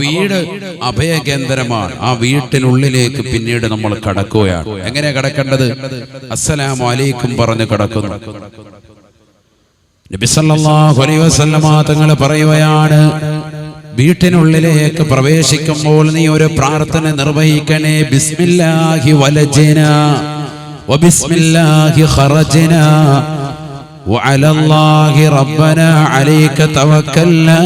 വീട് അഭയകേന്ദ്രമാണ്. ആ വീട്ടിനുള്ളിലേക്ക് പിന്നീട് നമ്മൾ കടക്കുകയാണ്. എങ്ങനെ കടക്കേണ്ടത്? അസ്സലാമു അലൈക്കും പറഞ്ഞ് കടക്കുന്നു. നബി സല്ലല്ലാഹു അലൈഹി വസല്ലമ തങ്ങൾ പറയുകയാണ്, വീട്ടിനുള്ളിലേക്ക് പ്രവേശിക്കുമ്പോൾ നീ ഒരു പ്രാർത്ഥന നിർവഹിക്കണേ. ബിസ്മില്ലാഹി വലജ്നാ വബിസ്മില്ലാഹി ഖറജ്നാ വഅലല്ലാഹി റബ്ബനാ അലൈക തവക്കൽനാ.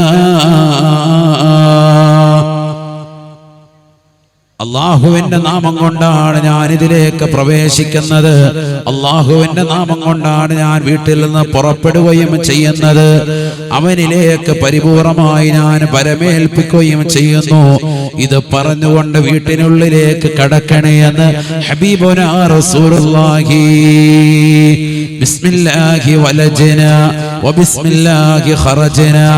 അള്ളാഹുവിന്റെ നാമം കൊണ്ടാണ് ഞാൻ ഇതിലേക്ക് പ്രവേശിക്കുന്നത്. അള്ളാഹുവിന്റെ നാമം കൊണ്ടാണ് ഞാൻ വീട്ടിൽ നിന്ന് പുറപ്പെടുകയും ചെയ്യുന്നത്. അവനിലേക്ക് പരിപൂർണമായി ഞാൻ പരമേൽപ്പിക്കുകയും ചെയ്യുന്നു. ഇത് പറഞ്ഞുകൊണ്ട് വീട്ടിനുള്ളിലേക്ക് കടക്കണേ എന്ന് ഹബീബുനാ റസൂലുള്ളാഹി. ബിസ്മില്ലാഹി വലജ്നാ വബിസ്മില്ലാഹി ഖറജ്നാ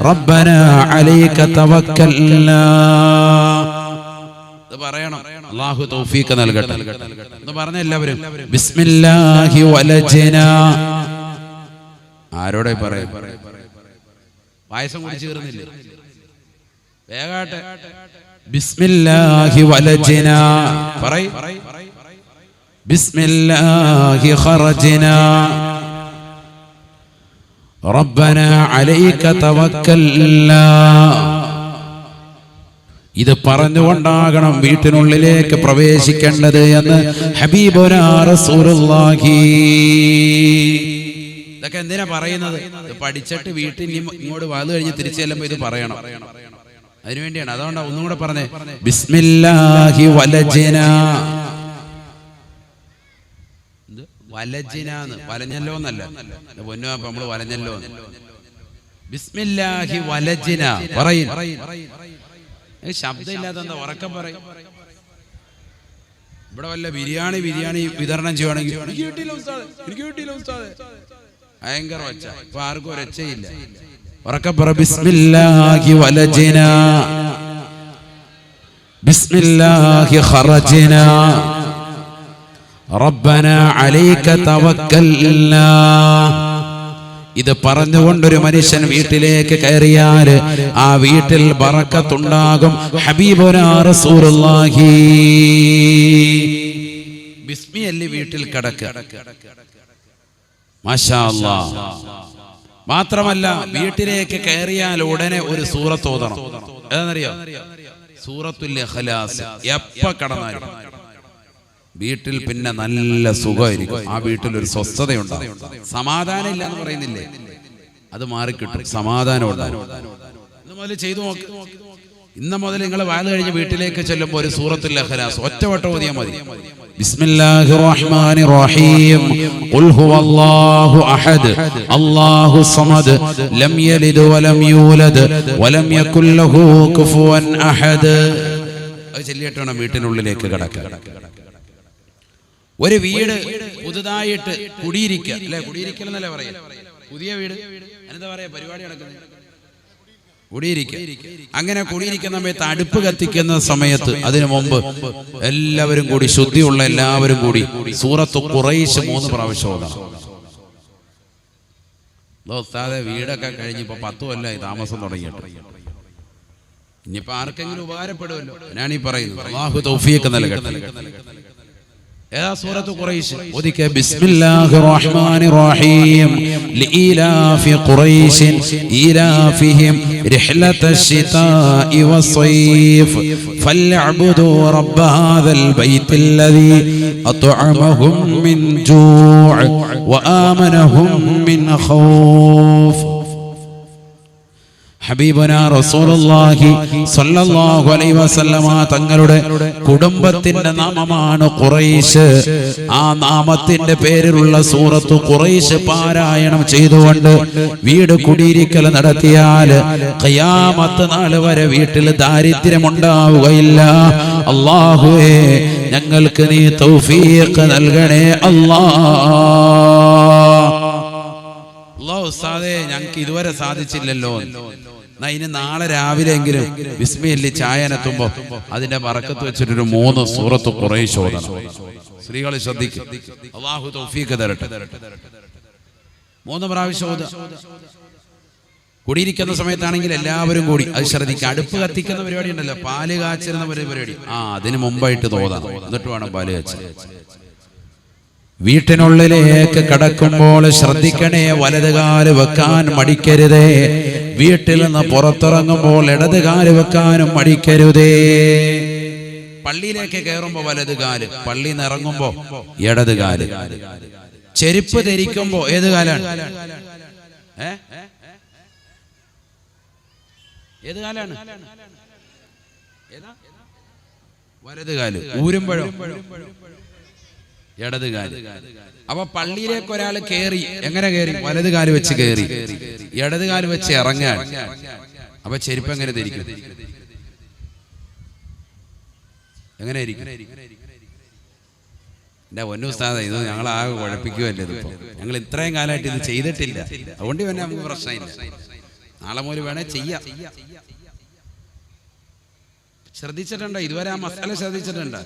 റബ്ബനാ അലൈക തവക്കൽനാ. പറയണം. അല്ലാഹു തൗഫീഖ് നൽകട്ടെ എന്ന് പറഞ്ഞ എല്ലാവരും ബിസ്മില്ലാഹി വലജ്നാ. ആരോടെ പറയും? പായസം കുടിച്ചു തീർന്നില്ലേ? വേഗാട്ടെ. ബിസ്മില്ലാഹി വലജ്നാ പറയ്. ബിസ്മില്ലാഹി ഖറജ്നാ റബ്ബനാ അലൈക തവക്കൽനാ. ഇത് പറഞ്ഞുകൊണ്ടാകണം വീട്ടിനുള്ളിലേക്ക് പ്രവേശിക്കേണ്ടത് എന്ന് ഹബീബുനാ റസൂലുള്ളാഹി. ഇതൊക്കെ എന്തിനാ പറയുന്നത്? ഇത് പഠിച്ചിട്ട് വീട്ടിൽ ഇങ്ങോട്ട് വന്നു കഴിഞ്ഞ് തിരിച്ചു ചെല്ലുമ്പോൾ ഇത് പറയണം. അതിനുവേണ്ടിയാണ്. അതുകൊണ്ടാണ് ഒന്നും കൂടെ പറഞ്ഞേ, ബിസ്മില്ലാഹി വലജ്നാ. വലജ്നാന്ന് വലഞ്ഞല്ലോ എന്നല്ല, പൊന്നു നമ്മള് വലഞ്ഞല്ലോ. ബിസ്മില്ലാഹി വലജ്നാ പറയും. ശബ്ദമില്ലാത്ത എന്താ? ഉറക്കം പറയും. ഇവിടെ വല്ല ബിരിയാണി വിതരണം ചെയ്യുവാണെങ്കിൽ ഭയങ്കര ഒച്ച. ഇപ്പൊ ആർക്കും ഒരൊച്ചയില്ല. ഉറക്കം പറ. ബിസ്മില്ലാഹി വലജ്നാ ബിസ്മില്ലാഹി ഖറജ്നാ റബ്ബനാ അലൈക തവക്കൽനാ. ഇത് പറഞ്ഞുകൊണ്ടൊരു മനുഷ്യൻ വീട്ടിലേക്ക് കയറിയാൽ ആ വീട്ടിൽ ബറക്കത്തുണ്ടാകും. ഹബീബുനാ റസൂലുള്ളാഹി. ബിസ്മി അല്ലി വീട്ടിൽ കടക്കുക. മാഷാ അല്ലാഹ്. മാത്രമല്ല വീട്ടിലേക്ക് കയറിയാൽ ഉടനെ ഒരു സൂറത്ത് ഓതണം. ഏതാണെന്നറിയോ? സൂറത്തുൽ ഇഖ്ലാസ്. എപ്പ കടന്നാലും വീട്ടിൽ പിന്നെ നല്ല സുഖമായിരിക്കും. ആ വീട്ടിൽ ഒരു സ്വസ്ഥതയുണ്ടാകും. സമാധാനം ഇല്ല എന്ന് പറയുന്നില്ലേ, അത് മാറിക്കിട്ടും. സമാധാനം ഉണ്ടാകും. ഇന്ന് മുതൽ ചെയ്തു നോക്ക്. ഇന്ന് മുതൽ നിങ്ങൾ വാല് കഴിഞ്ഞ് വീട്ടിലേക്ക് ചെല്ലുമ്പോൾ ഒരു സൂറത്തുൽ ഇഖ്ലാസ് ഒറ്റവട്ടം ഓതിയാൽ മതി. ബിസ്മില്ലാഹിർ റഹ്മാനിർ റഹീം. ഖുൽ ഹുവല്ലാഹു അഹദ് അല്ലാഹു സമദ് ലം യലിദ് വലം യൂലദ് വലം യകുൽ ലഹു കുഫുവൻ അഹദ്. അത് ചൊല്ലിയിട്ടാണ് വീട്ടിനുള്ളിലേക്ക് കടക്കുക. ഒരു വീട് പുതുതായിട്ട് കുടിയിരിക്കുക അല്ലെ? കുടിയിരിക്കൽ എന്നല്ലേ പറയാ? പുതിയ വീട് എന്താ പറയാ? പരിപാടി നടക്കുന്നത് കുടിയിരിക്കുക. അങ്ങനെ കുടിയിരിക്കുന്ന സമയത്ത് അടുപ്പ് കത്തിക്കുന്ന സമയത്ത് അതിനു മുമ്പ് എല്ലാവരും കൂടി, ശുദ്ധിയുള്ള എല്ലാവരും കൂടി സൂറത്തു ഖുറൈശ് 3 പ്രാവശ്യം ഓതണം. വീടൊക്കെ കഴിഞ്ഞിപ്പോ 10 കൊല്ലമായി താമസം തുടങ്ങിയിട്ട്. ഇനിയിപ്പോ ആർക്കെങ്കിലും ഉപകാരപ്പെടുമല്ലോ. ഞാനീ പറയുന്നത്. അല്ലാഹു തൗഫീഖ് നൽകട്ടെ. ഏതാ സൂറത്തു ഖുറൈശ്? ഓദിക്കേ. ബിസ്മില്ലാഹിർ റഹ്മാനിർ റഹീം. ലീലാഫി ഖുറൈശിൻ ഈലാഫിഹിം റിഹ്ലതശ് ശിതാഇ വസ്സൈഫ് ഫൽയഅ്ബുദൂ റബ്ബ ഹാദൽ ബൈത്തില്ലദീ അത്അമഹും മിൻ ജൂഅ് വആമനഹും മിൻ ഖൗഫ്. ഹബീബുനാ റസൂലുള്ളാഹി സ്വല്ലല്ലാഹു അലൈഹി വസല്ലമ തങ്ങളുടെ കുടുംബത്തിന്റെ നാമമാണ് ഖുറൈശ്. ആ നാമത്തിന്റെ പേരിലുള്ള സൂറത്തു ഖുറൈശ് പാരായണം ചെയ്തുകൊണ്ട് വീട് കുടിയിരിക്കൽ നടത്തിയാൽ ഖിയാമത്ത് നാൾ വരെ വീട്ടിൽ ദാരിദ്ര്യം ഉണ്ടാവുകയില്ല. അല്ലാഹുവേ, ഞങ്ങൾക്ക് നീ തൗഫീഖ് നൽകണേ അല്ലാഹ്. അല്ലാഹു ഉസ്താദേ, ഞങ്ങൾക്ക് ഇതുവരെ സാധിച്ചില്ലല്ലോ. ഇനി നാളെ രാവിലെ എങ്കിലും ബിസ്മില്ലി ചായനെത്തുമ്പോ അതിന്റെ ബറക്കത്ത് വെച്ചിട്ടൊരു 3 സൂറത്ത് ഖുറൈശ് ഓതണം. സ്ത്രീകൾ ശ്രദ്ധിക്കും. അല്ലാഹു തൗഫീഖ് തരട്ടെ. 3 പ്രാവശ്യം ഓതുക. കുടിയിരിക്കുന്ന സമയത്താണെങ്കിൽ എല്ലാവരും കൂടി അത് ശ്രദ്ധിക്കുക. അടുപ്പ് കത്തിക്കുന്ന പരിപാടി ഉണ്ടല്ലോ, പാല് കാച്ചിരുന്ന പരിപാടി, അതിന് മുമ്പായിട്ട് തോന്നാം, എന്നിട്ട് വേണം പാല് കാച്ചാൻ. വീട്ടിനുള്ളിലേക്ക് കടക്കുമ്പോൾ ശ്രദ്ധിക്കണേ, വലതുകാല് വെക്കാൻ മടിക്കരുതേ. വീട്ടിൽ നിന്ന് പുറത്തിറങ്ങുമ്പോൾ ഇടതുകാല് വെക്കാനും മടിക്കരുതേ. പള്ളിയിലേക്ക് കയറുമ്പോ വലതുകാല്, പള്ളിയിൽ നിന്ന് ഇറങ്ങുമ്പോ ഇടതുകാല്. ചെരുപ്പ് ധരിക്കുമ്പോ ഏത് കാലാണ്? ഏത് കാലാണ്? വലതുകാല്. ഊരുമ്പോഴോ ഇടതുകാല്. അപ്പൊ പള്ളിയിലേക്ക് ഒരാൾ കയറി, എങ്ങനെ കയറി? വലതുകാല് വെച്ച് കയറി, ഇടതുകാല് വെച്ച് ഇറങ്ങാൻ. അപ്പൊ ചെരുപ്പ് എങ്ങനെ ധരിക്കും? എങ്ങനെ ഇരിക്കും? എന്റെ പൊന്നുസ്താദേ, ഇത് ഞങ്ങളാകെ കുഴപ്പിക്കുമല്ലേ. ഇതിപ്പോ ഞങ്ങൾ ഇത്രയും കാലമായിട്ട് ഇത് ചെയ്തിട്ടില്ല, അതുകൊണ്ട് തന്നെ നമുക്ക് പ്രശ്നമില്ല. നാളെ മുതൽ വേണേ ചെയ്യാം. ശ്രദ്ധിച്ചിട്ടുണ്ടോ ഇതുവരെ? ആ മസാല ശ്രദ്ധിച്ചിട്ടുണ്ടോ?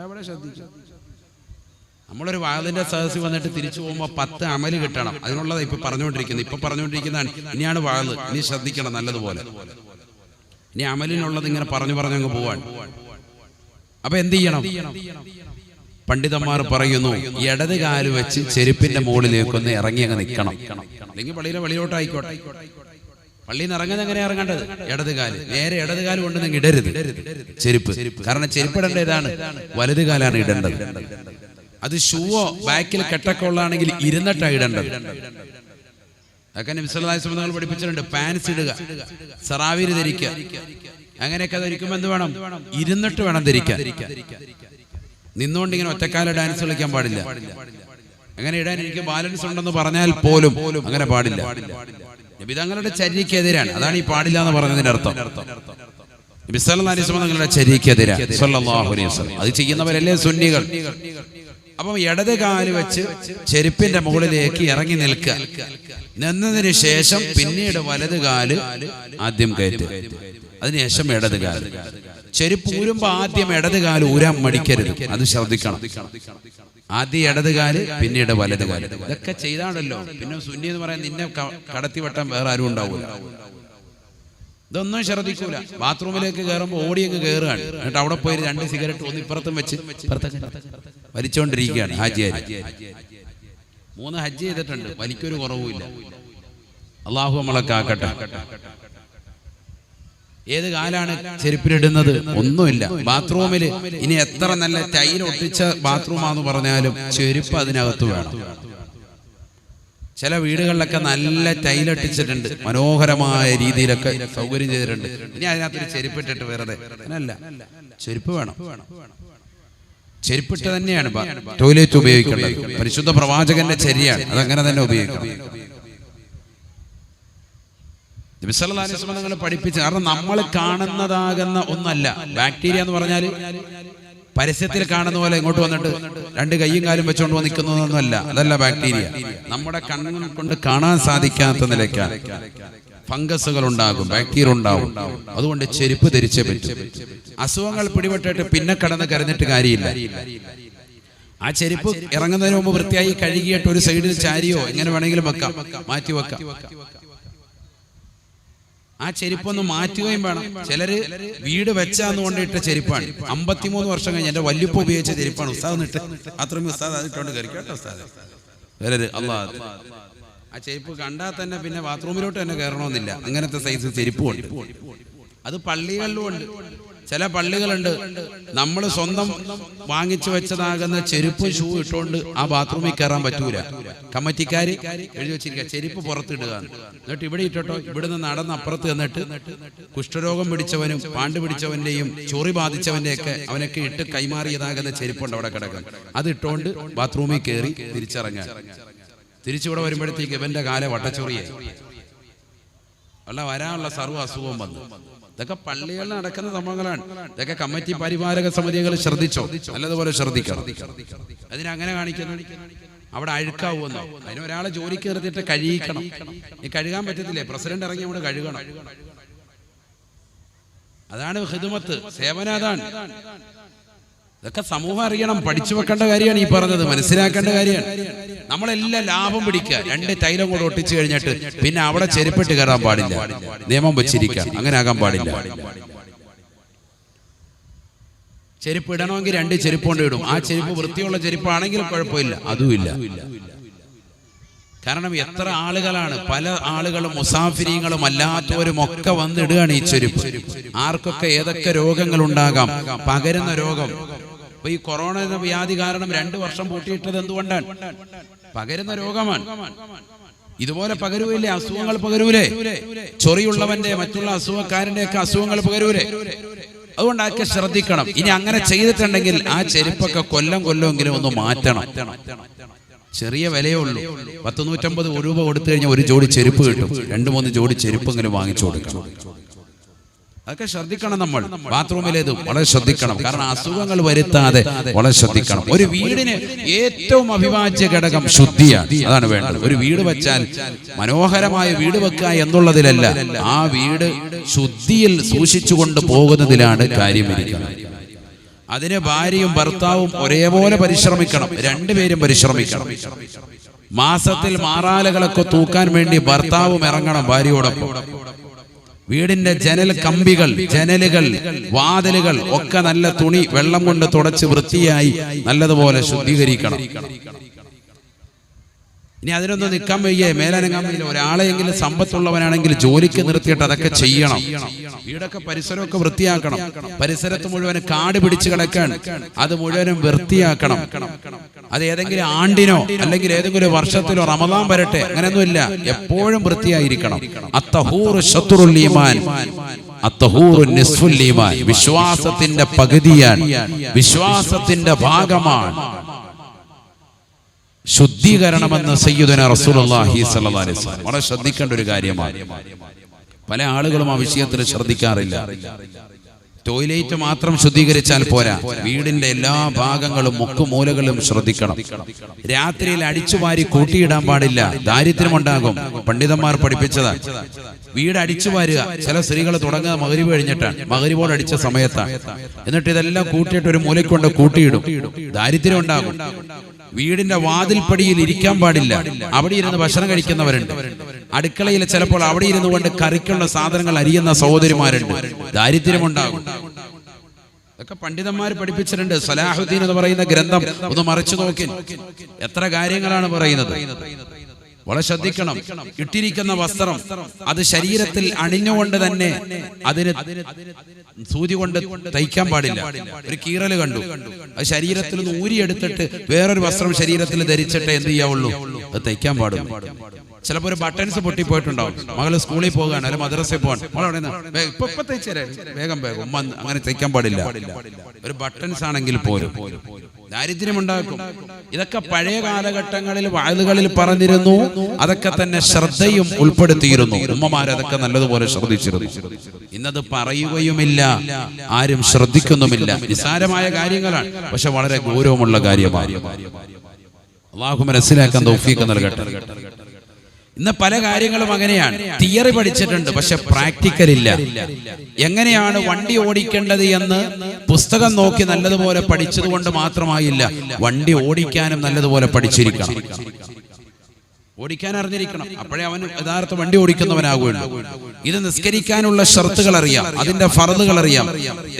എവിടെ ശ്രദ്ധിച്ചു? നമ്മളൊരു വാതിന്റെ സദസ്സിൽ വന്നിട്ട് തിരിച്ചു പോകുമ്പോൾ 10 അമല് കിട്ടണം. അതിനുള്ളത് ഇപ്പൊ പറഞ്ഞുകൊണ്ടിരിക്കുന്നതാണ്. ഇനിയാണ് വാത്, ഇനി ശ്രദ്ധിക്കണം നല്ലതുപോലെ. ഇനി അമലിനുള്ളത് ഇങ്ങനെ പറഞ്ഞങ്ങ് പോവാൻ. അപ്പൊ എന്ത് ചെയ്യണം? പണ്ഡിതന്മാർ പറയുന്നു, ഇടത് കാല് വെച്ച് ചെരുപ്പിന്റെ മുകളിലേക്കൊന്ന് ഇറങ്ങി അങ്ങ് നിൽക്കണം. അല്ലെങ്കിൽ പള്ളിയിലെ വെളിയിലോട്ടായിക്കോട്ടെ. പള്ളിയിൽ നിന്ന് ഇറങ്ങുന്നത് എങ്ങനെയാ ഇറങ്ങേണ്ടത്? ഇടതുകാല്. നേരെ ഇടതുകാല് കൊണ്ട് നിങ്ങൾ ഇടരുത് ചെരുപ്പ്. കാരണം ചെരുപ്പ് ഇടേണ്ട ഏതാണ്? വലതുകാലാണ് ഇടേണ്ടത്. അത് ഷൂവോ ബാക്കിൽ കെട്ടൊക്കെ ഉള്ളതാണെങ്കിൽ ഇരുന്നിട്ടാണ് ഇടേണ്ടത്. അതൊക്കെ നബി സല്ലല്ലാഹു അലൈഹി വസല്ലം പഠിപ്പിച്ചിട്ടുണ്ട്. പാൻസ് ഇടുക, സറാവീർ ധരിക്കുക, അങ്ങനെയൊക്കെ ധരിക്കുമ്പോൾ എന്ത് വേണം? ഇരുന്നിട്ട് വേണം ധരിക്കാൻ. നിന്നുകൊണ്ട് ഇങ്ങനെ ഒറ്റക്കാല ഡാൻസ് കളിക്കാൻ പാടില്ല. അങ്ങനെ ഇടാൻ എനിക്ക് ബാലൻസ് ഉണ്ടെന്ന് പറഞ്ഞാൽ പോലും അങ്ങനെ പാടില്ല. നബി തങ്ങളുടെ ചര്യക്കെതിരാണ്. അതാണ് ഈ പാടില്ല എന്ന് പറഞ്ഞതിന്റെ അർത്ഥം. നബി സല്ലല്ലാഹു അലൈഹി വസല്ലം തങ്ങളുടെ ചര്യക്കെതിരാണ് സല്ലല്ലാഹു അലൈഹി വസല്ലം. അത് ചെയ്യുന്നവരല്ലേ സുന്നികൾ. അപ്പം ഇടത് കാല് വെച്ച് ചെരുപ്പിന്റെ മുകളിലേക്ക് ഇറങ്ങി നിൽക്കുക. നിന്നതിന് ശേഷം പിന്നീട് വലത് കാല് ആദ്യം കയറ്റുക, അതിനുശേഷം ഇടത് കാല്. ചെരുപ്പ് ഊരുമ്പോ ആദ്യം ഇടത് കാല് ഊരാൻ മടിക്കരുത്, അത് ശ്രദ്ധിക്കണം. ആദ്യം ഇടത് കാല്, പിന്നീട് വലത് കാല്. ഇതൊക്കെ ചെയ്താണല്ലോ പിന്നെ സുന്നി എന്ന് പറയാൻ നിന്നെ കടത്തി വെട്ടാൻ വേറെ ആരും ഉണ്ടാവൂല. ഇതൊന്നും ശ്രദ്ധിക്കൂല. ബാത്റൂമിലേക്ക് കയറുമ്പോൾ ഓടിയങ്ങ് കയറുകയാണ്. എന്നിട്ട് അവിടെ പോയി 2 സിഗരറ്റ് ഒന്ന് ഇപ്പുറത്തും വെച്ച് വലിച്ചുകൊണ്ടിരിക്കുകയാണ്. ഹാജിയാര് 3 ഹജ്ജ് ചെയ്തിട്ടുണ്ട്, വലിക്കൊരു കുറവുമില്ല. അള്ളാഹു നമ്മളെ കാക്കട്ടെ. ഏത് കാലാണ് ചെരുപ്പിലിടുന്നത്? ഒന്നുമില്ല. ബാത്റൂമിൽ ഇനി എത്ര നല്ല ടൈൽ ഒട്ടിച്ച ബാത്റൂമാന്ന് പറഞ്ഞാലും ചെരുപ്പ് അതിനകത്ത് വേണം. ചില വീടുകളിലൊക്കെ നല്ല ടൈലൊട്ടിച്ചിട്ടുണ്ട്, മനോഹരമായ രീതിയിലൊക്കെ സൗകര്യം ചെയ്തിട്ടുണ്ട്. ഇനി അതിനകത്തൊരു ചെരുപ്പിട്ടിട്ട് വെറുതെ അല്ല, ചെരുപ്പ് വേണം. ചെരുപ്പിട്ട് തന്നെയാണ് ടോയ്ലറ്റ് ഉപയോഗിക്കേണ്ടത്. പരിശുദ്ധ പ്രവാചകന്റെ ചര്യയാണ്, അതങ്ങനെ തന്നെ ഉപയോഗിക്കണം. നബി സല്ലല്ലാഹു അലൈഹി വസല്ലം തങ്ങൾ പഠിപ്പിച്ചു. കാരണം നമ്മൾ കാണുന്നതാകുന്ന ഒന്നല്ല ബാക്ടീരിയ എന്ന് പറഞ്ഞാൽ. പരസ്യത്തിൽ കാണുന്ന പോലെ ഇങ്ങോട്ട് വന്നിട്ട് 2 കൈയും കാലും വെച്ചുകൊണ്ട് നിൽക്കുന്നതൊന്നുമല്ല, അതല്ല ബാക്ടീരിയ. നമ്മുടെ കണ്ണുകൾ കൊണ്ട് കാണാൻ സാധിക്കാത്ത നിലയ്ക്കാണ്. ഫംഗസുകൾ ഉണ്ടാകും, ബാക്ടീരിയ ഉണ്ടാകും. അതുകൊണ്ട് ചെരുപ്പ് ധരിച്ചേ പറ്റും. അസുഖങ്ങൾ പിടിപെട്ടിട്ട് പിന്നെ കടന്ന് കരഞ്ഞിട്ട് കാര്യമില്ല. ആ ചെരുപ്പ് ഇറങ്ങുന്നതിന് മുമ്പ് വൃത്തിയായി കഴുകിയിട്ട് ഒരു സൈഡിൽ ചാരിയോ എങ്ങനെ വേണമെങ്കിലും വെക്കാം, മാറ്റി വെക്കാം. ആ ചെരുപ്പൊന്ന് മാറ്റുകയും വേണം. ചിലര് വീട് വെച്ചാന്ന് കൊണ്ടിട്ട ചെരുപ്പാണ്. 53 വർഷം കഴിഞ്ഞ് എന്റെ വല്യപ്പ ഉപയോഗിച്ച ചെരുപ്പാണ്. ഉസ്താദ് ഇട്ട് അത്രയും ഉസ്താദ് അതിട്ടോണ്ട് കയറിക്കോട്ടെ ഉസ്താദ്. അല്ലാഹ് ആ ചെരുപ്പ് കണ്ടാൽ തന്നെ പിന്നെ ബാത്റൂമിലോട്ട് തന്നെ കയറണമെന്നില്ല. അങ്ങനത്തെ സൈസ് ചെരുപ്പുണ്ട്. അത് പള്ളികളിലും ഉണ്ട്. ചില പള്ളികളുണ്ട് നമ്മൾ സ്വന്തം വാങ്ങിച്ചു വെച്ചതാകുന്ന ചെരുപ്പും ഷൂ ഇട്ടുകൊണ്ട് ആ ബാത്റൂമിൽ കയറാൻ പറ്റൂല. കമ്മിറ്റിക്കാർ എഴുതി വെച്ചിരിക്കുക ചെരുപ്പ് പുറത്തിടുക. എന്നിട്ട് ഇവിടെ ഇട്ടോ, ഇവിടുന്ന് നടന്ന് അപ്പുറത്ത് എന്നിട്ട് കുഷ്ഠരോഗം പിടിച്ചവനും പാണ്ട് പിടിച്ചവന്റെയും ചൊറി ബാധിച്ചവന്റെയൊക്കെ അവനൊക്കെ ഇട്ട് കൈമാറിയതാകുന്ന ചെരുപ്പുണ്ട് അവിടെ കിടക്കാൻ. അത് ഇട്ടുകൊണ്ട് ബാത്റൂമിൽ കയറി തിരിച്ചിറങ്ങാൻ. തിരിച്ചിവിടെ വരുമ്പോഴത്തേക്ക് ഇവന്റെ കാല വട്ടച്ചൊറിയെ അല്ല വരാനുള്ള സർവ്വ അസുഖവും വന്നു. ഇതൊക്കെ പള്ളികളിൽ നടക്കുന്ന സംഭവങ്ങളാണ്. ഇതൊക്കെ കമ്മിറ്റി പരിപാലക സമിതികൾ ശ്രദ്ധിച്ചോ, നല്ലതുപോലെ ശ്രദ്ധിക്കണം. അതിനങ്ങനെ കാണിക്കുന്നു. അവിടെ അഴുക്കാവുമെന്നോ? അതിന് ഒരാളെ ജോലിക്ക് നിർത്തിയിട്ട് കഴുകിക്കണം. ഈ കഴുകാൻ പറ്റത്തില്ലേ? പ്രസിഡന്റ് ഇറങ്ങി അവിടെ കഴുകണം. അതാണ് ഖിദ്മത്ത്, സേവനം. അതാണ് ഇതൊക്കെ സമൂഹം അറിയണം, പഠിച്ചു വെക്കേണ്ട കാര്യമാണ് ഈ പറഞ്ഞത്, മനസ്സിലാക്കേണ്ട കാര്യമാണ്. നമ്മളെല്ലാം ലാഭം പിടിക്കുക, 2 ടൈലും കൂടെ ഒട്ടിച്ചു കഴിഞ്ഞിട്ട് പിന്നെ അവിടെ ചെരുപ്പിട്ട് കയറാൻ പാടില്ല, നിയമം വെച്ചിരിക്കാം, അങ്ങനെ ആകാൻ പാടില്ല. ചെരുപ്പ് ഇടണമെങ്കിൽ 2 ചെരുപ്പ് കൊണ്ട് ഇടും. ആ ചെരുപ്പ് വൃത്തിയുള്ള ചെരുപ്പാണെങ്കിൽ കുഴപ്പമില്ല, അതുമില്ല. കാരണം എത്ര ആളുകളാണ്, പല ആളുകളും മുസാഫിരീങ്ങളും അല്ലാത്തവരും ഒക്കെ വന്നിടുകയാണ് ഈ ചെരുപ്പ്. ആർക്കൊക്കെ ഏതൊക്കെ രോഗങ്ങൾ ഉണ്ടാകാം, പകരുന്ന രോഗം. അപ്പൊ ഈ കൊറോണ എന്ന വ്യാധി കാരണം 2 വർഷം പൂട്ടിയിട്ടത് എന്തുകൊണ്ടാണ്? പകരുന്ന രോഗമാണ്. ഇതുപോലെ പകരൂലേ അസുഖങ്ങൾ, പകരൂലേ ചൊറിയുള്ളവന്റെ മറ്റുള്ള അസുഖക്കാരന്റെ ഒക്കെ അസുഖങ്ങൾ പകരൂലേ. അതുകൊണ്ടൊക്കെ ശ്രദ്ധിക്കണം. ഇനി അങ്ങനെ ചെയ്തിട്ടുണ്ടെങ്കിൽ ആ ചെരുപ്പൊക്കെ കൊല്ലെങ്കിലും ഒന്ന് മാറ്റണം. ചെറിയ വിലയേ ഉള്ളൂ, 150 രൂപ കൊടുത്തു കഴിഞ്ഞാൽ 1 ജോഡി ചെരുപ്പ് കിട്ടും. 2-3 ജോഡി ചെരുപ്പെങ്കിലും വാങ്ങിച്ചു കൊടുക്കണം. അതൊക്കെ ശ്രദ്ധിക്കണം. നമ്മൾ ബാത്റൂമിലേതും വളരെ ശ്രദ്ധിക്കണം. കാരണം അസുഖങ്ങൾ വരുത്താതെ വളരെ ശ്രദ്ധിക്കണം. ഒരു വീടിന് ഏറ്റവും അവിഭാജ്യ ഘടകം ശുദ്ധിയാണ്. അതാണ് വേണ്ടത്. ഒരു വീട് വെച്ചാൽ മനോഹരമായ വീട് വെക്കുക എന്നുള്ളതിലല്ല, ആ വീട് ശുദ്ധിയിൽ സൂക്ഷിച്ചുകൊണ്ട് പോകുന്നതിലാണ് കാര്യമിരിക്കുന്നത്. അതിന് ഭാര്യയും ഭർത്താവും ഒരേപോലെ പരിശ്രമിക്കണം, 2 പേരും പരിശ്രമിക്കണം. മാസത്തിൽ മാറാലകളൊക്കെ തൂക്കാൻ വേണ്ടി ഭർത്താവും ഇറങ്ങണം ഭാര്യയോടൊപ്പം. വീടിന്റെ ജനൽ കമ്പികൾ, ജനലുകൾ, വാതിലുകൾ ഒക്കെ നല്ല തുണി വെള്ളം കൊണ്ട് തുടച്ച് വൃത്തിയായി നല്ലതുപോലെ ശുദ്ധീകരിക്കണം. ഇനി അതിനൊന്നും നിൽക്കാൻ വയ്യേ, മേലനങ്ങാൻ വയ്യ, ഒരാളെയെങ്കിലും സമ്പത്തുള്ളവനാണെങ്കിൽ ജോലിക്ക് നിർത്തിയിട്ട് അതൊക്കെ ചെയ്യണം. വീടൊക്കെ പരിസരമൊക്കെ വൃത്തിയാക്കണം. പരിസരത്ത് മുഴുവൻ കാട് പിടിച്ചു കിടക്കാൻ, അത് മുഴുവനും വൃത്തിയാക്കണം. അത് ഏതെങ്കിലും ആണ്ടിനോ അല്ലെങ്കിൽ ഏതെങ്കിലും വർഷത്തിലോ റമദാൻ വരട്ടെ, അങ്ങനെയൊന്നുമില്ല, എപ്പോഴും വൃത്തിയായിരിക്കണം. അത്തഹൂറു ശത്രുൽ ഈമാൻ, അത്തഹൂറു നിസ്ഫുൽ ഈമാൻ. വിശ്വാസത്തിന്റെ പകുതിയാണ്, വിശ്വാസത്തിന്റെ ഭാഗമാണ് ശുദ്ധീകരണമെന്ന് സയ്യിദുനാ റസൂലുള്ളാഹി സ്വല്ലല്ലാഹി അലൈഹി വസല്ലം. വളരെ ശ്രദ്ധിക്കേണ്ട ഒരു കാര്യമാണ്. പല ആളുകളും ആ വിഷയത്തിൽ ശ്രദ്ധിക്കാറില്ല. ടോയ്ലറ്റ് മാത്രം ശുദ്ധീകരിച്ചാൽ പോരാ, വീടിന്റെ എല്ലാ ഭാഗങ്ങളും മുക്കുമൂലകളും ശ്രദ്ധിക്കണം. രാത്രിയിൽ അടിച്ചുവാരി കൂട്ടിയിടാൻ പാടില്ല, ദാരിദ്ര്യമുണ്ടാകും. പണ്ഡിതന്മാർ പഠിപ്പിച്ചതാ. വീട് അടിച്ചു വാരുക, ചില സ്ത്രീകൾ തുടങ്ങുക മഗ്‌രിബ് കഴിഞ്ഞിട്ടാണ്, മഗ്‌രിബോട് അടിച്ച സമയത്താണ്. എന്നിട്ട് ഇതെല്ലാം കൂട്ടിയിട്ട് ഒരു മൂലക്കൊണ്ട് കൂട്ടിയിടും, ദാരിദ്ര്യം ഉണ്ടാകും. വീടിന്റെ വാതിൽപ്പടിയിൽ ഇരിക്കാൻ പാടില്ല, അവിടെ ഇരുന്ന് ഭക്ഷണം കഴിക്കുന്നവരുണ്ട്. അടുക്കളയിൽ ചിലപ്പോൾ അവിടെ ഇരുന്നു കൊണ്ട് കറിക്കുള്ള സാധനങ്ങൾ അരിയുന്ന സഹോദരിമാരുണ്ട്, ദാരിദ്ര്യമുണ്ടാകും. ഇതൊക്കെ പണ്ഡിതന്മാർ പഠിപ്പിച്ചിട്ടുണ്ട്. സലാഹുദ്ദീൻ എന്ന് പറയുന്ന ഗ്രന്ഥം ഒന്ന് മറിച്ചു നോക്കി, എത്ര കാര്യങ്ങളാണ് പറയുന്നത്. വളരെ ശ്രദ്ധിക്കണം. ഇട്ടിരിക്കുന്ന വസ്ത്രം അത് ശരീരത്തിൽ അണിഞ്ഞുകൊണ്ട് തന്നെ അതിന് സൂചി കൊണ്ട് തയ്ക്കാൻ പാടില്ല. ഒരു കീറല് കണ്ടു, അത് ശരീരത്തിൽ നിന്ന് ഊരിയെടുത്തിട്ട് വേറൊരു വസ്ത്രം ശരീരത്തിൽ ധരിച്ചിട്ട് എന്ത് ചെയ്യാവുള്ളൂ, അത് തയ്ക്കാൻ പാടുള്ളൂ. ചിലപ്പോൾ ഒരു ബട്ടൺസ് പൊട്ടിപ്പോയിട്ടുണ്ടാവും, മകള് സ്കൂളിൽ പോകാൻ അല്ലെ മദ്രസയിൽ പോകാൻ, ഇപ്പൊ തയ്ച്ചേരാ വേഗം ഉമ്മ, അങ്ങനെ തയ്ക്കാൻ പാടില്ല. ഒരു ബട്ടൺസ് ആണെങ്കിൽ പോലും ദാരിദ്ര്യമുണ്ടാക്കും. ഇതൊക്കെ പഴയ കാലഘട്ടങ്ങളിൽ വഅദുകളിൽ പറഞ്ഞിരുന്നു, അതൊക്കെ തന്നെ ശ്രദ്ധയും ഉൾപ്പെടുത്തിയിരുന്നു. ഉമ്മമാർ അതൊക്കെ നല്ലതുപോലെ ശ്രദ്ധിച്ചിരുന്നു. ഇന്നത് പറയുകയുമില്ല, ആരും ശ്രദ്ധിക്കുന്നുമില്ല. നിസ്സാരമായ കാര്യങ്ങളാണ്, പക്ഷെ വളരെ ഗൗരവമുള്ള കാര്യമാണ്. അല്ലാഹു മനസ്സിലാക്കാൻ തൗഫീഖ് നൽകട്ടെ. ഇന്ന് പല കാര്യങ്ങളും അങ്ങനെയാണ്. തിയറി പഠിച്ചിട്ടുണ്ട്, പക്ഷെ പ്രാക്ടിക്കൽ ഇല്ല. എങ്ങനെയാണ് വണ്ടി ഓടിക്കേണ്ടത് എന്ന് പുസ്തകം നോക്കി നല്ലതുപോലെ പഠിച്ചതുകൊണ്ട് മാത്രമായില്ല, വണ്ടി ഓടിക്കാനും നല്ലതുപോലെ പഠിച്ചിരിക്കണം, ഓടിക്കാൻ അറിഞ്ഞിരിക്കണം. അപ്പോഴേ അവൻ യഥാർത്ഥ വണ്ടി ഓടിക്കുന്നവനാകുള്ളൂ. ഇത് നിസ്കരിക്കാനുള്ള ഷർത്തുകൾ അറിയാം, അതിന്റെ ഫർളുകൾ അറിയാം,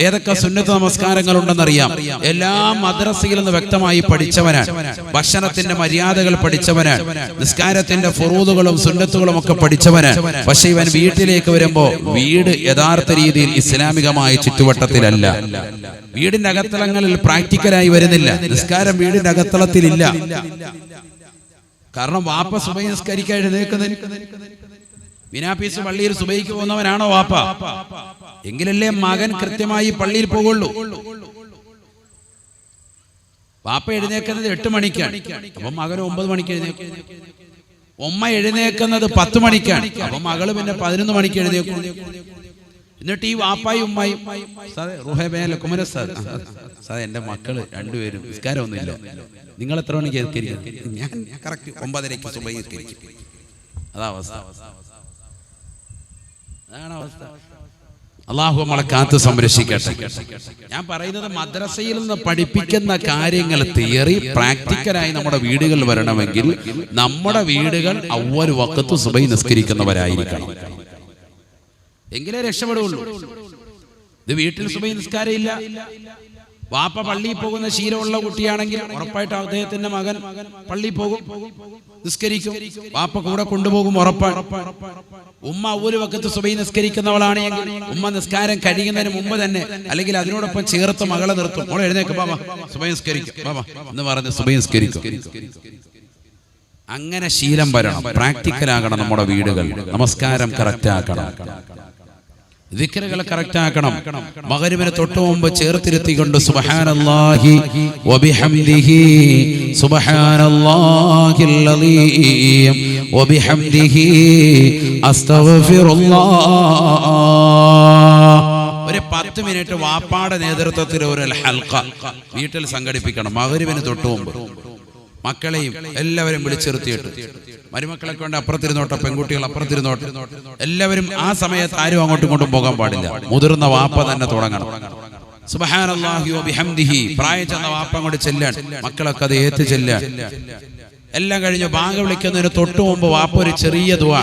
ഏതൊക്കെ സുന്നത്ത് നമസ്കാരങ്ങൾ ഉണ്ടെന്നറിയാം. എല്ലാം മദ്രസയിൽ നിന്ന് വ്യക്തമായി പഠിച്ചവനാണ്. ഭക്ഷണത്തിന്റെ മര്യാദകൾ പഠിച്ചവനാണ്. നിസ്കാരത്തിന്റെ ഫുറൂദുകളും സുന്നത്തുകളും ഒക്കെ പഠിച്ചവനാണ്. പക്ഷെ ഇവൻ വീട്ടിലേക്ക് വരുമ്പോ വീട് യഥാർത്ഥ രീതിയിൽ ഇസ്ലാമികമായ ചുറ്റുവട്ടത്തിലല്ല. വീടിന്റെ അകത്തളങ്ങളിൽ പ്രാക്ടിക്കലായി വരുന്നില്ല. നിസ്കാരം വീടിന്റെ അകത്തളത്തിലില്ല. കാരണം വാപ്പ സുബഹി നിസ്കരിക്കാൻ എഴുന്നേൽക്കുന്നതിന് മിനാപീസ് പള്ളിയിൽ സുബഹിക്ക് പോകുന്നവനാണോ വാപ്പ? എങ്കിലല്ലേ മകൻ കൃത്യമായി പള്ളിയിൽ പോകുള്ളൂ. വാപ്പ എഴുന്നേക്കുന്നത് 8 മണിക്കാണ്, അപ്പൊ മകൻ 9 മണിക്ക് എഴുന്നേക്കും. ഉമ്മ എഴുന്നേക്കുന്നത് 10 മണിക്കാണ്, അപ്പൊ മകള് പിന്നെ 11 മണിക്ക് എഴുന്നേക്കും. എന്നിട്ട് ഈ വാപ്പായും ഉമ്മായും സാറേ എന്റെ മക്കള് 2 പേരും നിസ്കാരമൊന്നുമില്ല, നിങ്ങൾ എത്ര മണിക്ക് നിസ്കരിക്കും? ഞാൻ കറക്റ്റ് 9:30 സുബഹി നിസ്കരിക്കും. അതാ അവസ്ഥ, അതാണ് അവസ്ഥ. അള്ളാഹു നമ്മളെ കാത്ത് സംരക്ഷിക്കട്ടെ. ഞാൻ പറയുന്നത് മദ്രസയിൽ നിന്ന് പഠിപ്പിക്കുന്ന കാര്യങ്ങൾ തിയറി പ്രാക്ടിക്കലായി നമ്മുടെ വീടുകളിൽ വരണമെങ്കിൽ നമ്മുടെ വീടുകൾ അവ്വൽ വഖത്ത് സുബഹി നിസ്കരിക്കുന്നവരായിരിക്കണം. എങ്കിലേ രക്ഷപ്പെടുകയുള്ളൂ. ഇത് വീട്ടിൽ സുബഹി നിസ്കാരം ഇല്ല, വാപ്പ പള്ളിയിൽ പോകുന്ന ശീലമുള്ള കുട്ടിയാണെങ്കിൽ ഉറപ്പായിട്ട് അദ്ദേഹത്തിന്റെ മകൻ പള്ളിയിൽ പോകും, നിസ്കരിക്കും, വാപ്പ കൂടെ കൊണ്ടുപോകും ഉറപ്പാണ്. ഉമ്മ ഒരു വക്കത്ത് സുബഹി നിസ്കരിക്കുന്നവളാണെങ്കിൽ ഉമ്മ നിസ്കാരം കഴിയുന്നതിന് മുമ്പ് തന്നെ അല്ലെങ്കിൽ അതിനോടൊപ്പം ചേർത്ത് മകളെ നിർത്തും. മോളെ എഴുന്നേക്ക് ബാബ സുബഹി നിസ്കരിക്കും ബാബ എന്ന് പറഞ്ഞ് സുബഹി നിസ്കരിക്കും. അങ്ങനെ ശീലം വരണം. പ്രാക്ടിക്കലാകണം നമ്മുടെ വീടുകൾ. നമസ്കാരം കറക്റ്റ് ആക്കണം, ദിക്റുകൾ കറക്റ്റ് ആക്കണം. മഗ്‌രിബിന് തൊട്ട് മുമ്പ് ചേർത്തിരുത്തിക്കൊണ്ട് സുബ്ഹാനല്ലാഹി വബിഹംദിഹി സുബ്ഹാനല്ലാഹിൽ അലീം വബിഹംദിഹി അസ്തഗ്ഫിറുല്ലാഹ്. ഒരു 10 മിനിറ്റ് വാപ്പാടെ നേതൃത്വത്തിൽ ഒരു ഹൽഖ വീട്ടിൽ സംഘടിപ്പിക്കണം. മഗ്‌രിബിന് തൊട്ട് മുമ്പ് മക്കളെയും എല്ലാവരും വിളിച്ചിരുത്തിയിട്ട്, മരുമക്കളൊക്കെ കൊണ്ട് അപ്പുറത്തിരുന്നോട്ടെ, പെൺകുട്ടികൾ അപ്പുറത്തിരുന്നോട്ടെ, എല്ലാവരും ആ സമയത്ത് ആരും അങ്ങോട്ടും ഇങ്ങോട്ടും പോകാൻ പാടില്ല. മുതിർന്ന വാപ്പ തന്നെ തുടങ്ങണം. സുബ്ഹാനല്ലാഹി വബിഹംദിഹി പ്രായം ചെന്ന വാപ്പ അങ്ങോട്ട് ചെല്ലാൻ, മക്കളൊക്കെ അത് ഏറ്റ് ചെല്ലാൻ. എല്ലാം കഴിഞ്ഞ് ബാങ്ക് വിളിക്കുന്നതിന് തൊട്ട് മുമ്പ് വാപ്പ ഒരു ചെറിയ ദുആ,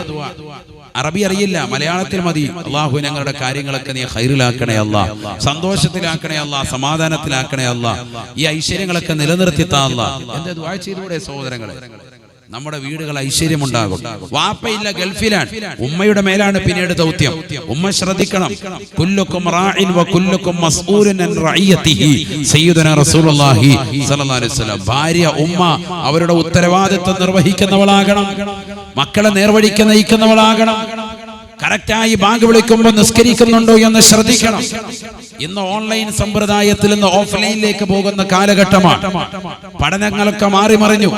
അറബി അറിയില്ല, മലയാളത്തിൽ മതി. അല്ലാഹു ഞങ്ങളുടെ കാര്യങ്ങളൊക്കെ നീ ഖൈറിലാക്കണേ അല്ലാ, സന്തോഷത്തിലാക്കണേ അല്ലാ, സമാധാനത്തിലാക്കണേ അല്ലാ, ഈ ഐശ്വര്യങ്ങളൊക്കെ നിലനിർത്തി താ അല്ലാ. എന്താ ദുആ ചെയ്തൂടെ സഹോദരങ്ങളെ? നമ്മുടെ വീടുകൾ ഐശ്വര്യമുണ്ടാകും. വാപ്പയില്ല, ഗൾഫിലാണ്, ഉമ്മയുടെ മേലാണ് പിന്നീട് ദൗത്യം. ഉമ്മ ശ്രദ്ധിക്കണം. കുല്ലുക്കും റാഇൻ വ കുല്ലുക്കും മസ്ഊലുൻ അൻ റഇയതിഹി സയ്യിദുനാ റസൂലുള്ളാഹി സ്വല്ലല്ലാഹു അലൈഹി വസല്ലം. ഭാര്യ ഉമ്മ അവരുടെ ഉത്തരവാദിത്വം നിർവഹിക്കുന്നവളാകണം, മക്കളെ നേർവഴിക്ക് നയിക്കുന്നവളാകണം. കറക്റ്റായി ബാങ്ക് വിളിക്കുമ്പോൾ നിസ്കരിക്കുന്നുണ്ടോ എന്ന് ശ്രദ്ധിക്കണം. ഇന്ന് ഓൺലൈൻ സമ്പ്രദായത്തിൽ നിന്ന് ഓഫ്ലൈനിലേക്ക് പോകുന്ന കാലഘട്ടമാണ്. പഠനങ്ങളൊക്കെ മാറി മറിഞ്ഞു,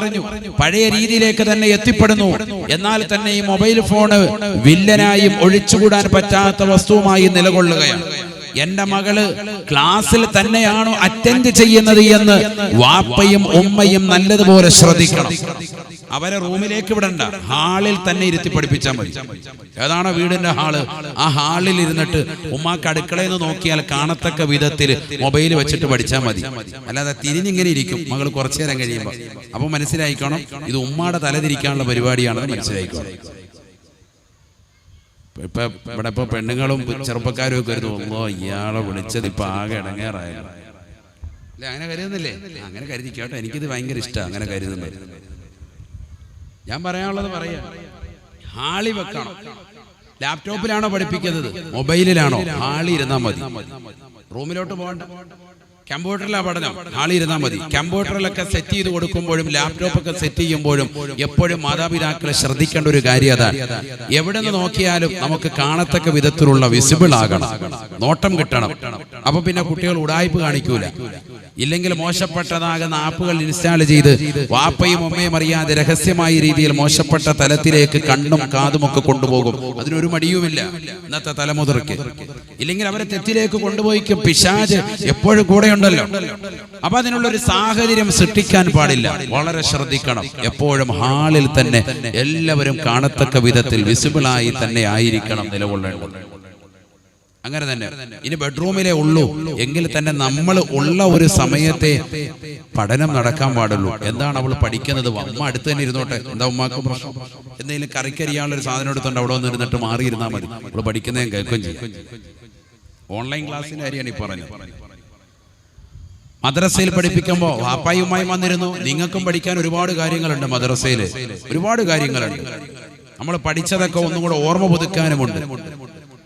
പഴയ രീതിയിലേക്ക് തന്നെ എത്തിപ്പെടുന്നു. എന്നാൽ തന്നെ ഈ മൊബൈൽ ഫോണ് വില്ലനായും ഒഴിച്ചുകൂടാൻ പറ്റാത്ത വസ്തുവുമായി നിലകൊള്ളുകയാണ്. എന്റെ മകള് ക്ലാസ്സിൽ തന്നെയാണോ അറ്റൻഡ് ചെയ്യുന്നത് എന്ന് വാപ്പയും ഉമ്മയും നല്ലതുപോലെ ശ്രദ്ധിക്കണം. അവരെ റൂമിലേക്ക് വിടണ്ട, ഹാളിൽ തന്നെ ഇരുത്തി പഠിപ്പിച്ചാൽ മതി. ഏതാണോ വീടിന്റെ ഹാള്, ആ ഹാളിൽ ഇരുന്നിട്ട് ഉമ്മാക്ക് അടുക്കളയിൽ നിന്ന് നോക്കിയാൽ കാണത്തക്ക വിധത്തിൽ മൊബൈൽ വെച്ചിട്ട് പഠിച്ചാൽ മതി. അല്ലാതെ തിരിഞ്ഞിങ്ങനെ ഇരിക്കും മകൾ കുറച്ചു നേരം കഴിയുമ്പോൾ. അപ്പൊ മനസ്സിലായിക്കോണം, ഇത് ഉമ്മാടെ തലതിരിക്കാനുള്ള പരിപാടിയാണെന്ന് മനസ്സിലായിക്കോണം. ഇവിടെ ഇപ്പൊ പെണ്ണുങ്ങളും ചെറുപ്പക്കാരും ഒക്കെ കരുതുന്നു, ഇയാളെ വിളിച്ചത് ഇപ്പൊ ആകെ ഇടങ്ങേറായാലും അല്ലെ, അങ്ങനെ കരുതുന്നില്ലേ? അങ്ങനെ കരുതിക്കോട്ടെ, എനിക്കിത് ഭയങ്കര ഇഷ്ടമാണ് അങ്ങനെ കരുതുന്നത്. ഞാൻ പറയാനുള്ളത് പറയാ, ഹാളി വെക്കണം. ലാപ്ടോപ്പിലാണോ പഠിപ്പിക്കുന്നത്, മൊബൈലിലാണോ, ഹാളി ഇരുന്നാൽ മതി. റൂമിലോട്ട് പോകണ്ട. കമ്പ്യൂട്ടറിലാണ് പഠനം, ഹാളി ഇരുന്നാൽ മതി. കമ്പ്യൂട്ടറിലൊക്കെ സെറ്റ് ചെയ്ത് കൊടുക്കുമ്പോഴും ലാപ്ടോപ്പൊക്കെ സെറ്റ് ചെയ്യുമ്പോഴും എപ്പോഴും മാതാപിതാക്കളെ ശ്രദ്ധിക്കേണ്ട ഒരു കാര്യം അതാണ്. എവിടെ നിന്ന് നോക്കിയാലും നമുക്ക് കാണത്തക്ക വിധത്തിലുള്ള വിസിബിൾ ആകണം, നോട്ടം കിട്ടണം. അപ്പൊ പിന്നെ കുട്ടികൾ ഉടായ്പ് കാണിക്കൂല. ഇല്ലെങ്കിൽ മോശപ്പെട്ടതാകുന്ന ആപ്പുകൾ ഇൻസ്റ്റാൾ ചെയ്ത് വാപ്പയും ഉമ്മയും അറിയാതെ രഹസ്യമായ രീതിയിൽ മോശപ്പെട്ട തലത്തിലേക്ക് കണ്ണും കാതുമൊക്കെ കൊണ്ടുപോകും. അതിനൊരു മടിയുമില്ല ഇന്നത്തെ തലമുതിർക്ക്. ഇല്ലെങ്കിൽ അവരെ തെറ്റിലേക്ക് കൊണ്ടുപോയിക്കും. പിശാച് എപ്പോഴും കൂടെ ഉണ്ടല്ലോ. അപ്പൊ അതിനുള്ളൊരു സാഹചര്യം സൃഷ്ടിക്കാൻ പാടില്ല. വളരെ ശ്രദ്ധിക്കണം. എപ്പോഴും ഹാളിൽ തന്നെ എല്ലാവരും കാണത്തക്ക വിധത്തിൽ വിസിബിളായി തന്നെ ആയിരിക്കണം നിലകൊള്ളേണ്ടത്. അങ്ങനെ തന്നെ. ഇനി ബെഡ്റൂമിലേ ഉള്ളൂ എങ്കിൽ തന്നെ നമ്മൾ ഉള്ള ഒരു സമയത്തെ പഠനം നടക്കാൻ പാടുള്ളൂ. എന്താണ് അവൾ പഠിക്കുന്നത്? അമ്മ അടുത്ത് തന്നെ ഇരുന്നോട്ടെ, എന്താ ഉമ്മാക്ക് പ്രശ്നം? എന്തെങ്കിലും കറിക്കരിയാനുള്ള ഒരു സാധനം എടുത്തോണ്ട് അവിടെ വന്ന് ഇരുന്നിട്ട് മാറിയിരുന്നാൽ മതി. അവൾ പഠിക്കുന്നതും കേൾക്കുകയും ചെയ്യും. ഓൺലൈൻ ക്ലാസ്സിന്റെ കാര്യമാണ് ഈ പറഞ്ഞത്. മദ്രസയിൽ പഠിപ്പിക്കുമ്പോൾ വാപ്പായും ഉമ്മായും വന്നിരുന്നു. നിങ്ങൾക്കും പഠിക്കാൻ ഒരുപാട് കാര്യങ്ങളുണ്ട് മദ്രസയിൽ, ഒരുപാട് കാര്യങ്ങളുണ്ട്. നമ്മൾ പഠിച്ചതൊക്കെ ഒന്നും കൂടെ ഓർമ്മ പുതുക്കാനുമുണ്ട്.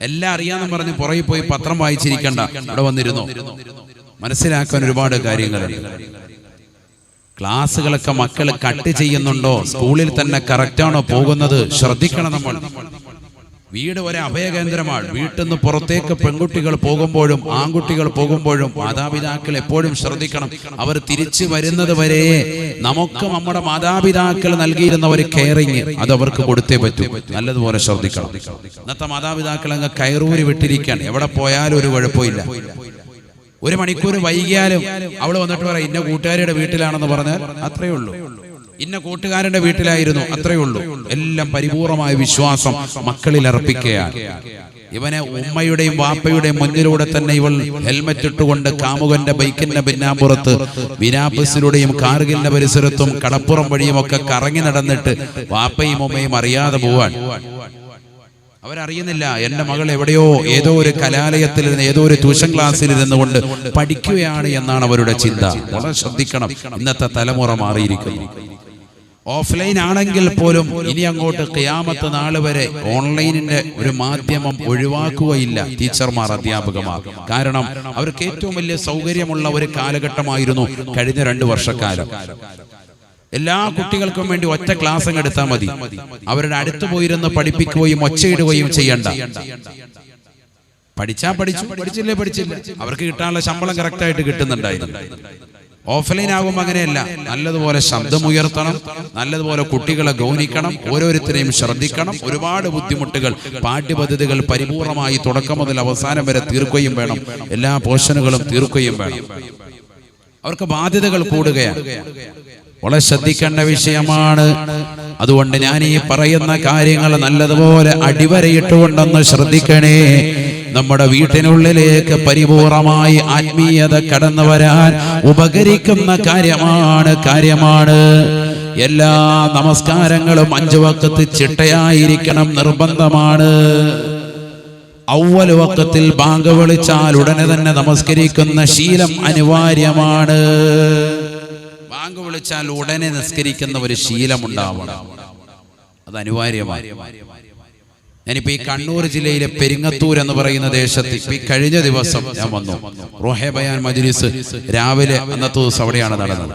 എല്ലാം അറിയാമെന്ന് പറഞ്ഞ് പുറകെ പോയി പത്രം വായിച്ചിരിക്കണ്ട, ഇവിടെ വന്നിരുന്നു. മനസ്സിലാക്കാൻ ഒരുപാട് കാര്യങ്ങളുണ്ട്. ക്ലാസ്സുകളൊക്കെ മക്കൾ കട്ട് ചെയ്യുന്നുണ്ടോ, സ്കൂളിൽ തന്നെ കറക്റ്റാണോ പോകുന്നത്, ശ്രദ്ധിക്കണം നമ്മൾ. വീട് ഒരു അഭയകേന്ദ്രമാണ്. വീട്ടിൽ നിന്ന് പുറത്തേക്ക് പെൺകുട്ടികൾ പോകുമ്പോഴും ആൺകുട്ടികൾ പോകുമ്പോഴും മാതാപിതാക്കൾ എപ്പോഴും ശ്രദ്ധിക്കണം. അവർ തിരിച്ചു വരുന്നത് വരെ നമുക്ക് നമ്മുടെ മാതാപിതാക്കൾ നൽകിയിരുന്ന ഒരു കെയറിങ് അത് അവർക്ക് കൊടുത്തേ പറ്റൂ. നല്ലതുപോലെ ശ്രദ്ധിക്കണം. ഇന്നത്തെ മാതാപിതാക്കൾ അങ്ങ് കയറൂരി വിട്ടിരിക്കാൻ, എവിടെ പോയാലും ഒരു കുഴപ്പമില്ല. ഒരു മണിക്കൂർ വൈകിയാലും അവൾ വന്നിട്ട് പറയാം ഇന്ന കൂട്ടുകാരിയുടെ വീട്ടിലാണെന്ന് പറഞ്ഞാൽ അത്രയേ ഉള്ളൂ. ഇന്ന കൂട്ടുകാരന്റെ വീട്ടിലായിരുന്നു, അത്രയേ ഉള്ളൂ. എല്ലാം പരിപൂർണമായ വിശ്വാസം മക്കളിൽ അർപ്പിക്കുകയാണ്. ഇവനെ ഉമ്മയുടെയും വാപ്പയുടെയും മുന്നിലൂടെ തന്നെ ഇവൾ ഹെൽമറ്റ് ഇട്ടുകൊണ്ട് കാമുകന്റെ ബൈക്കിന്റെ പിന്നാമ്പുറത്ത് ബിനാബസിലൂടെയും കാർഗിലിന്റെ പരിസരത്തും കടപ്പുറം വഴിയും ഒക്കെ കറങ്ങി നടന്നിട്ട് വാപ്പയും ഉമ്മയും അറിയാതെ പോവാൻ. അവരറിയുന്നില്ല എന്റെ മകൾ എവിടെയോ ഏതോ ഒരു കലാലയത്തിൽ ഇരുന്ന് ഏതോ ഒരു ട്യൂഷൻ ക്ലാസ്സിൽ ഇരുന്നുകൊണ്ട് പഠിക്കുകയാണ് എന്നാണ് അവരുടെ ചിന്ത. വളരെ ശ്രദ്ധിക്കണം, ഇന്നത്തെ തലമുറ മാറിയിരിക്കുന്നു. ഓഫ്ലൈൻ ആണെങ്കിൽ പോലും ഇനി അങ്ങോട്ട് ഖിയാമത്ത് നാൾ വരെ ഓൺലൈനിന്റെ ഒരു മാധ്യമം ഒഴിവാക്കുകയില്ല ടീച്ചർമാർ, അധ്യാപകമാർ. കാരണം അവർക്ക് ഏറ്റവും വലിയ സൗകര്യമുള്ള ഒരു കാലഘട്ടമായിരുന്നു കഴിഞ്ഞ 2 വർഷക്കാലം. എല്ലാ കുട്ടികൾക്കും വേണ്ടി ഒറ്റ ക്ലാസ് അങ്ങ് എടുത്താൽ മതി. അവരുടെ അടുത്ത് പോയിരുന്ന് പഠിപ്പിക്കുകയും ഒച്ചയിടുകയും ചെയ്യണ്ട. പഠിച്ചാ പഠിച്ചു, പഠിച്ചില്ലേ പഠിച്ചില്ല. അവർക്ക് കിട്ടാനുള്ള ശമ്പളം കറക്റ്റായിട്ട് കിട്ടുന്നുണ്ടായിരുന്നു. ഓഫ്ലൈൻ ആകുമ്പോൾ അങ്ങനെയല്ല. നല്ലതുപോലെ ശബ്ദമുയർത്തണം, നല്ലതുപോലെ കുട്ടികളെ ഗൗനിക്കണം, ഓരോരുത്തരെയും ശ്രദ്ധിക്കണം. ഒരുപാട് ബുദ്ധിമുട്ടുകൾ, പാഠ്യപദ്ധതികൾ പരിപൂർണമായി തുടക്കം മുതൽ അവസാനം വരെ തീർക്കുകയും വേണം. എല്ലാ പോർഷനുകളും തീർക്കുകയും വേണം. അവർക്ക് ബാധ്യതകൾ കൂടുകയാണ്. വളരെ ശ്രദ്ധിക്കേണ്ട വിഷയമാണ്. അതുകൊണ്ട് ഞാൻ ഈ പറയുന്ന കാര്യങ്ങൾ നല്ലതുപോലെ അടിവരയിട്ടുകൊണ്ടെന്ന് ശ്രദ്ധിക്കണേ. നമ്മുടെ വീട്ടിനുള്ളിലേക്ക് പരിപൂർണമായി ആത്മീയത കടന്നു വരാൻ ഉപകരിക്കുന്ന കാര്യമാണ്. എല്ലാ നമസ്കാരങ്ങളും 5 വഖത്ത് ചിട്ടയായിരിക്കണം, നിർബന്ധമാണ്. അവ്വൽ വഖത്തിൽ ബാങ്ക് വിളിച്ചാൽ ഉടനെ തന്നെ നമസ്കരിക്കുന്ന ശീലം അനിവാര്യമാണ്. ബാങ്ക് വിളിച്ചാൽ ഉടനെ നിസ്കരിക്കുന്ന ഒരു ശീലമുണ്ടാവണം, അത് അനിവാര്യമാണ്. ഞാനിപ്പോ ഈ കണ്ണൂർ ജില്ലയിലെ പെരിങ്ങത്തൂർ എന്ന് പറയുന്ന ദേശത്ത് ഇപ്പൊ ഈ കഴിഞ്ഞ ദിവസം ഞാൻ വന്നു. റൂഹെ ബയാൻ മജ്ലിസ് രാവിലെ അന്നത്തെ ദിവസം അവിടെയാണ് നടന്നത്.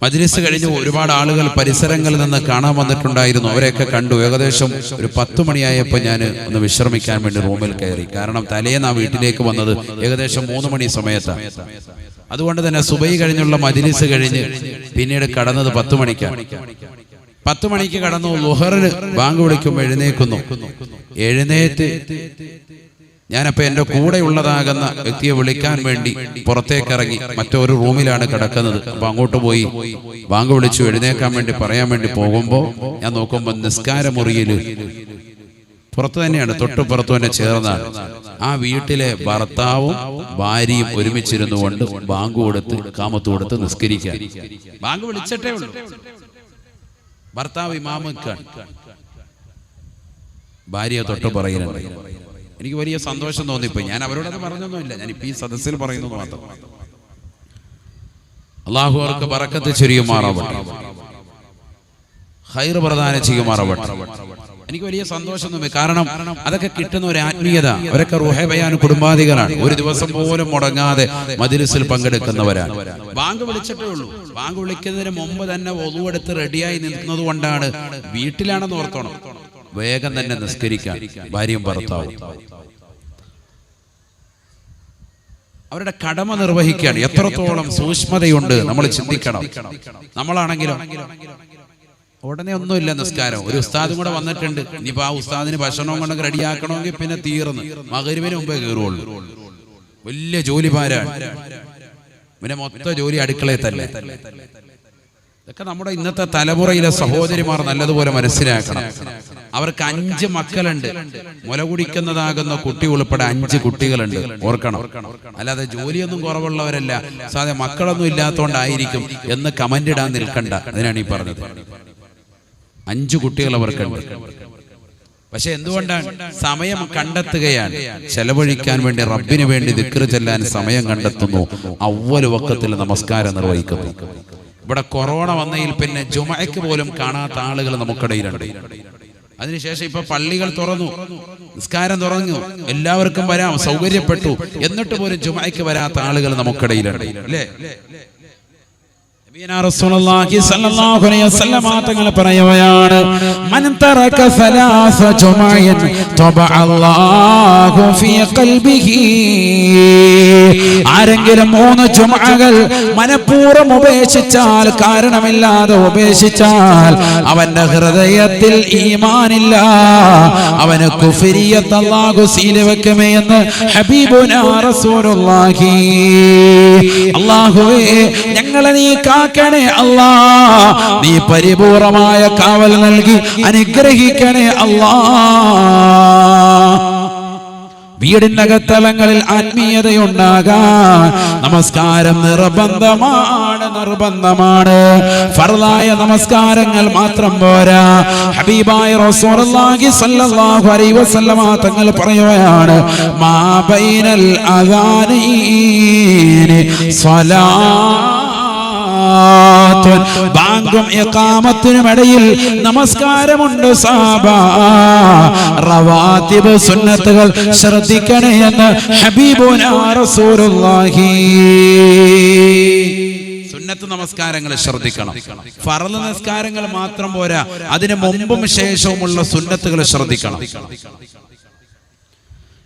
മജ്ലിസ് കഴിഞ്ഞ് ഒരുപാട് ആളുകൾ പരിസരങ്ങളിൽ നിന്ന് കാണാൻ വന്നിട്ടുണ്ടായിരുന്നു. അവരെയൊക്കെ കണ്ടു. ഏകദേശം ഒരു 10 മണിയായപ്പോൾ ഞാൻ ഒന്ന് വിശ്രമിക്കാൻ വേണ്ടി റൂമിൽ കയറി. കാരണം തലേന്ന് ആ വീട്ടിലേക്ക് വന്നത് ഏകദേശം 3 മണി സമയത്താണ്. അതുകൊണ്ട് തന്നെ സുബൈ കഴിഞ്ഞുള്ള മജ്ലിസ് കഴിഞ്ഞ് പിന്നീട് കടന്നത് 10 മണിക്കാണ്. 10 മണിക്ക് കടന്നു. ളുഹറിന് ബാങ്ക് വിളിക്കുമ്പോൾ എഴുന്നേക്കുന്നു. എഴുന്നേറ്റ് ഞാനപ്പോ എന്റെ കൂടെ ഉള്ളതാകുന്ന വ്യക്തിയെ വിളിക്കാൻ വേണ്ടി പുറത്തേക്ക് ഇറങ്ങി. മറ്റൊരു റൂമിലാണ് കിടക്കുന്നത്. അപ്പൊ അങ്ങോട്ട് പോയി ബാങ്ക് വിളിച്ചു എഴുന്നേക്കാൻ വേണ്ടി പറയാൻ വേണ്ടി പോകുമ്പോ ഞാൻ നോക്കുമ്പോ നിസ്കാരമുറിയില് പുറത്തു തന്നെയാണ്, തൊട്ടുപുറത്തു തന്നെ ചേർന്നാണ്. ആ വീട്ടിലെ ഭർത്താവും ഭാര്യയും ഒരുമിച്ചിരുന്നു കൊണ്ട് ബാങ്ക് കൊടുത്ത് കാമത്ത് കൊടുത്ത് നിസ്കരിക്കാൻ. ബാങ്ക് വിളിച്ചിട്ടേ ഉള്ളൂ. ഭർത്താവ് ഇമാമക്കാണ്, ഭാര്യ തൊട്ട് പറയുന്നുണ്ട്. എനിക്ക് വലിയ സന്തോഷം തോന്നിപ്പോയി. ഞാൻ അവരോടത് പറഞ്ഞൊന്നുമില്ല, ഞാനിപ്പോ ഈ സദസ്സിൽ പറയുന്നത് മാത്രം. അള്ളാഹു അവർക്ക് ബറക്കത്ത് ചൊരിയുമാറാവട്ടെ, ഖൈർ പ്രദാനം ചെയ്യുമാറാവട്ടെ. എനിക്ക് വലിയ സന്തോഷം തോന്നി. കാരണം അതൊക്കെ കിട്ടുന്ന ഒരു ആത്മീയത. അവരൊക്കെ റൂഹെ ബയാൻ കുടുംബാധികളാണ്. ഒരു ദിവസം പോലും മുടങ്ങാതെ മജ്ലിസിൽ പങ്കെടുക്കുന്നവരാണ്. ബാങ്ക് വിളിച്ചിട്ടേ ഉള്ളൂ. ബാങ്ക് വിളിക്കുന്നതിന് മുമ്പ് തന്നെ വദു എടുത്ത് റെഡിയായി നിൽക്കുന്നത് കൊണ്ടാണ്. വീട്ടിലാണെന്ന് ഓർത്തോണം, വേഗം തന്നെ നിസ്കരിക്കാൻ ഭാര്യയും ഭർത്താവും അവരുടെ കടമ നിർവഹിക്കുകയാണ്. എത്രത്തോളം സൂക്ഷ്മതയുണ്ട് നമ്മൾ ചിന്തിക്കണം. നമ്മളാണെങ്കിലും ഉടനെ ഒന്നുമില്ല നിസ്കാരം. ഒരു ഉസ്താദും കൂടെ വന്നിട്ടുണ്ട്. ഇനിയിപ്പോ ആ ഉസ്താദിന് ഭക്ഷണം കൊണ്ടൊക്കെ റെഡിയാക്കണമെങ്കിൽ പിന്നെ തീർന്ന് മഗ്‌രിബിന് മുമ്പേ കയറുള്ളൂ. വലിയ ജോലിഭാരാണ്. പിന്നെ മൊത്തം ജോലി അടുക്കളയിൽ തന്നെ. ഇതൊക്കെ നമ്മുടെ ഇന്നത്തെ തലമുറയിലെ സഹോദരിമാർ നല്ലതുപോലെ മനസ്സിലാക്കണം. അവർക്ക് 5 മക്കളുണ്ട്. മുല കുടിക്കുന്നതാകുന്ന കുട്ടി ഉൾപ്പെടെ 5 കുട്ടികളുണ്ട്. ഓർക്കണം. അല്ലാതെ ജോലിയൊന്നും കുറവുള്ളവരല്ല. സാധാരണ മക്കളൊന്നും ഇല്ലാത്തതുകൊണ്ടായിരിക്കും എന്ന് കമന്റ് ഇടാൻ നിൽക്കണ്ട. അതിനാണ് ഈ പറഞ്ഞത്. 5 കുട്ടികൾ അവർക്കുണ്ട്. പക്ഷെ എന്തുകൊണ്ടാണ്? സമയം കണ്ടെത്തുകയാണ്. ചെലവഴിക്കാൻ വേണ്ടി, റബ്ബിന് വേണ്ടി ദിക്ർ ചെല്ലാൻ സമയം കണ്ടെത്തുന്നു. അവ്വൽ വഖത്തിൽ നമസ്കാരം നിർവഹിക്കുന്നു. ഇവിടെ കൊറോണ വന്നതിൽ പിന്നെ ജുമഅക്ക് പോലും കാണാത്ത ആളുകൾ നമുക്കിടയിലുണ്ട്. അതിനുശേഷം ഇപ്പൊ പള്ളികൾ തുറന്നു, നിസ്കാരം തുറന്നു, എല്ലാവർക്കും വരാം, സൗകര്യപ്പെട്ടു. എന്നിട്ട് പോലും ജുമഅക്ക് വരാത്ത ആളുകൾ നമുക്കിടയിലുണ്ട്. അല്ലേ? റസൂലുള്ളാഹി സ്വല്ലല്ലാഹു അലൈഹി വസല്ലം തങ്ങൾ പറയുകയാണ്, മൻ തറക സലാസ ജുമഅൻ തബഅ അല്ലാഹു ഫീ ഖൽബിഹി ആരെങ്കിലും 3 ജുമഅകൾ മനഃപൂർവ്വം ഉപേക്ഷിച്ചാൽ, കാരണമില്ലാതെ ഉപേക്ഷിച്ചാൽ, അവന്റെ ഹൃദയത്തിൽ ഈമാനില്ല, അവന് കുഫ്രിയത്ത് അല്ലാഹു സീൽ വെക്കുമേ എന്ന് ഹബീബുനാ റസൂലുള്ളാഹി. അല്ലാഹുവേ ഞങ്ങളെ നീ കാക്കണേ അല്ലാ, നീ പരിപൂർണമായ കാവൽ നൽകി അനുഗ്രഹിക്കണേ അല്ലാ. വീടിന്റെ അകത്തളങ്ങളിൽ ആത്മീയതയുണ്ടാകാൻ നമസ്കാരം നിർബന്ധമാണ്. ഫർളായ നമസ്കാരങ്ങൾ മാത്രം പോരാ. ഹബീബായ റസൂലുള്ളാഹി സ്വല്ലല്ലാഹു അലൈഹി വസല്ലമ തങ്ങൾ പറയുകയാണ്, മാ ബൈനൽ അദാനൈനി ബാങ്കും ഇഖാമത്തിനും ഇടയിൽ നമസ്കാരമുണ്ട് സഹാബ. റവാത്തിബ് സുന്നത്തുകൾ ശ്രദ്ധിക്കണേ എന്ന് ഹബീബുനാ റസൂലുള്ളാഹി. സുന്നത്ത് നമസ്കാരങ്ങൾ ശ്രദ്ധിക്കണം. ഫർള് നമസ്കാരങ്ങൾ മാത്രം പോരാ, അതിന് മുമ്പും ശേഷവുമുള്ള സുന്നത്തുകൾ ശ്രദ്ധിക്കണം.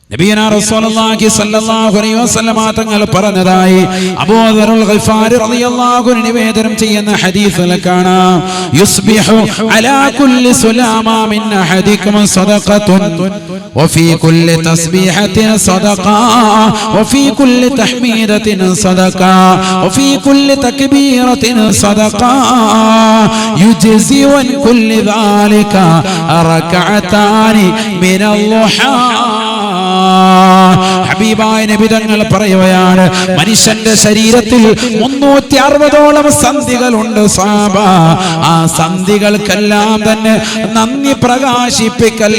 നബിയനാ റസൂലുള്ളാഹി സ്വല്ലല്ലാഹു അലൈഹി വസല്ലമ തങ്ങൾ പറഞ്ഞതായി അബൂദറുൽ ഗിഫാരി റളിയല്ലാഹു അൻഹു നിവേദനം ചെയ്യുന്ന ഹദീസിൽ കാണാം, യുസ്ബിഹു അലാ കുല്ലി സുലാമാ മിൻ അഹദികും സദഖത്തുൻ വഫീ കുല്ലി തസ്ബീഹത്തിൻ സദഖ വഫീ കുല്ലി തഹ്മീദത്തിൻ സദഖ വഫീ കുല്ലി തക്ബീറത്തിൻ സദഖ യുജ്സി വൻ കുല്ലി ദാലിക റകഅതാനി മിനൽ ളുഹാ. ഹബീബായ നബി തങ്ങൾ പറയുകയാണ്, മനുഷ്യന്റെ ശരീരത്തിൽ 360ഓളം സന്ധികളുണ്ട് സഹാബ. ആ സന്ധികൾക്കെല്ലാം തന്നെ നന്ദി പ്രകാശിപ്പിക്കൽ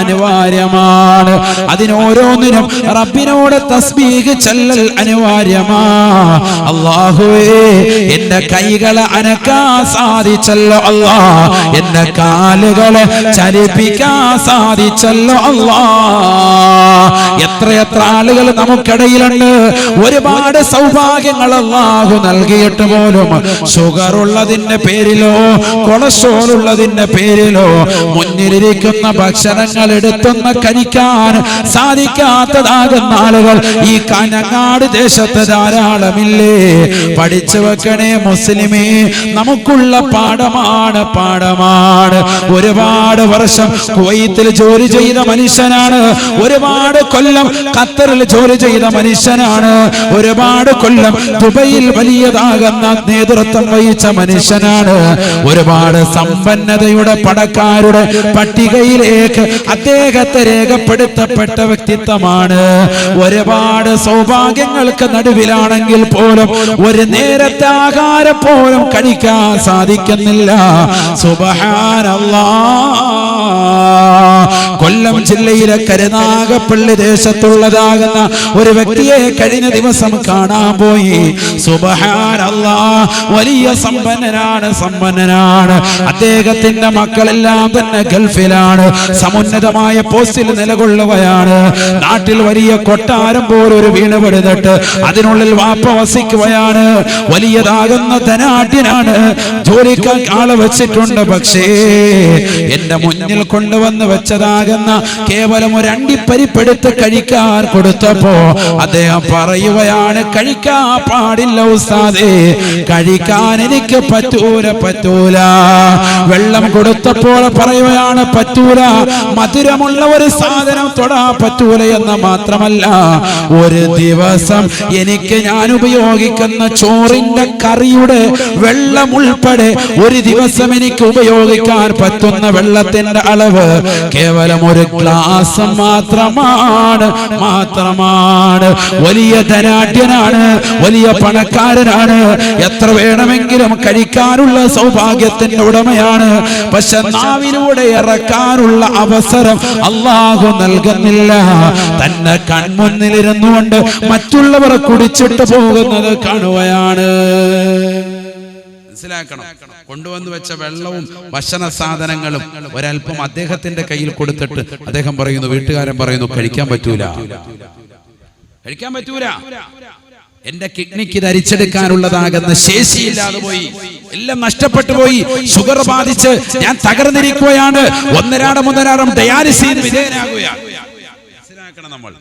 അനിവാര്യമാണ്. അതിനോരോന്നിനും റബ്ബിനോട് തസ്ബീഹ് ചൊല്ലൽ അനിവാര്യമാ. അല്ലാഹുവേ എന്റെ കൈകളെ അനക്കാൻ സാധിച്ചല്ലോ അല്ലാ, എന്റെ കാലുകളെ ചലിപ്പിക്കാൻ സാധിച്ചല്ലോ അല്ലാ. എത്രയെത്ര ആളുകൾ നമുക്കിടയിലുണ്ട്, ഒരുപാട് സൗഭാഗ്യങ്ങൾ അല്ലാഹു നൽകിയിട്ട് പോലും ഷുഗർ ഉള്ളതിന്റെ പേരിലോ കൊളസ്ട്രോൾ ഉള്ളതിന്റെ പേരിലോ മുന്നിലിരിക്കുന്ന ഭക്ഷണങ്ങൾ എടുത്തൊന്ന് കഴിക്കാൻ സാധിക്കാത്തതാകുന്ന ആളുകൾ ഈ കാഞ്ഞങ്ങാട് ദേശത്ത് ധാരാളമില്ലേ. പഠിച്ചു വെക്കണേ മുസ്ലിമേ, നമുക്കുള്ള പാഠമാണ്. ഒരുപാട് വർഷം കുവൈത്തിൽ ജോലി ചെയ്ത മനുഷ്യനാണ്, ഒരുപാട് കൊല്ലം ഖത്തറിൽ ജോലി ചെയ്ത മനുഷ്യനാണ്, ഒരുപാട് കൊല്ലം ദുബൈയിൽ വലിയതാകുന്ന നേതൃത്വം വഹിച്ച മനുഷ്യനാണ്. ഒരുപാട് സമ്പന്നതയുടെ പണക്കാരുടെ പട്ടികയിലേക്ക് അദ്ദേഹത്തെ രേഖപ്പെടുത്തപ്പെട്ട വ്യക്തിത്വമാണ്. ഒരുപാട് സൗഭാഗ്യങ്ങൾക്ക് നടുവിലാണെങ്കിൽ പോലും ഒരു നേരത്തെ ആഹാരം പോലും കഴിക്കാൻ സാധിക്കുന്നില്ല. സുബ്ഹാനല്ലാഹ്. കൊല്ലം ജില്ലയിലെ കരുനാഗപ്പള്ളി ദേശത്തുള്ളതാകുന്ന ഒരു വ്യക്തിയെ കഴിഞ്ഞ ദിവസം കാണാൻ പോയി. സുബ്ഹാനല്ലാഹ്, വലിയ സമ്പന്നനാണ്. അദ്ദേഹത്തിന്റെ മക്കളെല്ലാം തന്നെ ഗൾഫിലാണ്, സമുന്നതമായ പോസ്റ്റിൽ നിലകൊള്ളുകയാണ്. നാട്ടിൽ വലിയ കൊട്ടാരം പോലൊരു വീട് പണിതിട്ട് അതിനുള്ളിൽ വാപ്പ വസിക്കുകയാണ്. വലിയതാകുന്ന ധനാഢ്യനാണ്, ജോലിക്കാൻ ആളെ വെച്ചിട്ടുണ്ട്. പക്ഷേ എന്റെ മുന്നിൽ കൊണ്ടുവന്ന് വെച്ചതാകുന്ന കേവലം ഒരു അണ്ടിപ്പരിപ്പെടുത്ത് കഴിക്കാൻ കൊടുത്തപ്പോ അദ്ദേഹം പറയുകയാണ്, കഴിക്കാൻ പാടില്ല ഉസ്താദേ, കഴിക്കാൻ എനിക്ക് പറ്റൂല. വെള്ളം കൊടുത്തപ്പോൾ പറയുകയാണ്, പറ്റൂല. മധുരമുള്ള ഒരു സാധനം തൊടാൻ പറ്റൂല എന്ന് മാത്രമല്ല, ഒരു ദിവസം എനിക്ക് ഞാൻ ഉപയോഗിക്കുന്ന ചോറിന്റെ കറിയുടെ വെള്ളം ഉൾപ്പെടെ ഒരു ദിവസം എനിക്ക് ഉപയോഗിക്കാൻ പറ്റുന്ന വെള്ളത്തിന്റെ അളവ് കേവലം ഒരു ഗ്ലാസ് മാത്രമാണ്. വലിയ ധനാഢ്യനാണ്, വലിയ പണക്കാരനാണ്, എത്ര വേണമെങ്കിലും കഴിക്കാനുള്ള സൗഭാഗ്യത്തിന്റെ ഉടമയാണ്. പക്ഷെ നാവിലൂടെ ഇറക്കാനുള്ള അവസരം അല്ലാഹു നൽകുന്നില്ല. തന്നെ കൺമുന്നിലിരുന്നു കൊണ്ട് മറ്റുള്ളവർ കുടിച്ചിട്ട് പോകുന്നത് കാണുകയാണ്. മനസ്സിലാക്കണം. കൊണ്ടുവന്ന് വെച്ച വെള്ളവും ഭക്ഷണ സാധനങ്ങളും ഒരൽപ്പം അദ്ദേഹത്തിന്റെ കയ്യിൽ കൊടുത്തിട്ട് അദ്ദേഹം പറയുന്നു, വീട്ടുകാരൻ പറയുന്നു, കഴിക്കാൻ പറ്റൂല. എന്റെ കിഡ്നിക്ക് ധരിച്ചെടുക്കാനുള്ളതാകുന്ന ശേഷിയില്ലാതെ പോയി, എല്ലാം നഷ്ടപ്പെട്ടു പോയി. ഷുഗർ ബാധിച്ച് ഞാൻ തകർന്നിരിക്കുകയാണ്. ഒന്നരാടം ഡയാലിസിന് വിധേയനാകുകയാണ്. നമ്മൾ.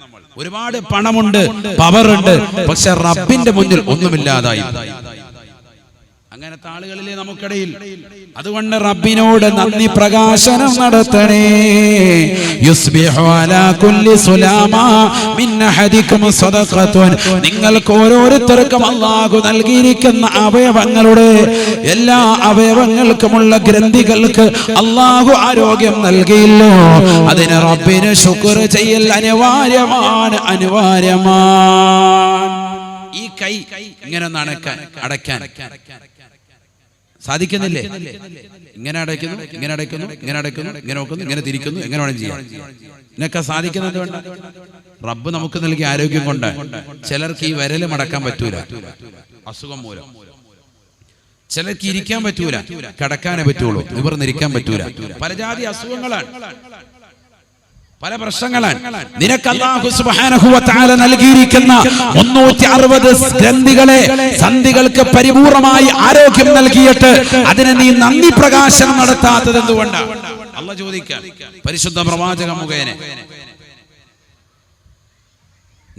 ഒരുപാട് പണമുണ്ട്, പവറുണ്ട്, പക്ഷെ റബ്ബിന്റെ മുന്നിൽ ഒന്നുമില്ലാതായി. അങ്ങനത്തെ ആളുകളിലെ നമുക്കിടയിൽ. അതുകൊണ്ട് റബ്ബിനോട് നന്ദി പ്രകാശനം നടത്തണേ. യുസ്ബിഹു അലാ കുല്ലി സുലാമാ മിൻ അഹദികും സദഖത്തുൻ. നിങ്ങൾക്ക് ഓരോരുത്തർക്കും അല്ലാഹു നൽകിയിരിക്കുന്ന അവയവങ്ങളുടെ എല്ലാ അവയവങ്ങൾക്കുമുള്ള ഗ്രന്ഥികൾക്ക് അല്ലാഹു ആരോഗ്യം നൽകിയില്ലോ. അതിന് റബ്ബിന് ശുക്ർ ചെയ്യൽ അനിവാര്യമാണ്. ഈ കൈ ഇങ്ങനെ അടയ്ക്കാൻ സാധിക്കുന്നില്ലേ? ഇങ്ങനെ അടയ്ക്കുന്നു, ഇങ്ങനെ അടയ്ക്കുന്നു, ഇങ്ങനെ അടയ്ക്കുന്നു, ഇങ്ങനെ നോക്കുന്നു, ഇങ്ങനെ തിരിക്കുന്നു, എങ്ങനെ വേണം ചെയ്യാം. ഇതിനൊക്കെ സാധിക്കുന്നത് വേണ്ട റബ്ബ് നമുക്ക് നൽകിയ ആരോഗ്യം കൊണ്ട്. ചിലർക്ക് ഈ വിരല് മടക്കാൻ പറ്റൂല, അസുഖം മൂലം. ചിലർക്ക് ഇരിക്കാൻ പറ്റൂല, കിടക്കാനേ പറ്റുള്ളൂ, നിവർന്നിരിക്കാൻ പറ്റൂല. പല ജാതി അസുഖങ്ങളാണ്, പല പ്രശ്നങ്ങളാണ്. നിനക്ക് അല്ലാഹു സുബ്ഹാനഹു വ തആല നൽകിയിരിക്കുന്ന 360 ഗ്രന്ഥികളെ, സന്ധികൾക്ക് പരിപൂർണമായി ആരോഗ്യം നൽകിയിട്ട് അതിനെ നീ നന്ദി പ്രകാശനം നടത്താത്തത് എന്തുകൊണ്ടാണ്? അല്ലാഹു ചോദിക്കാൻ പരിശുദ്ധ പ്രവാചക മുഖേന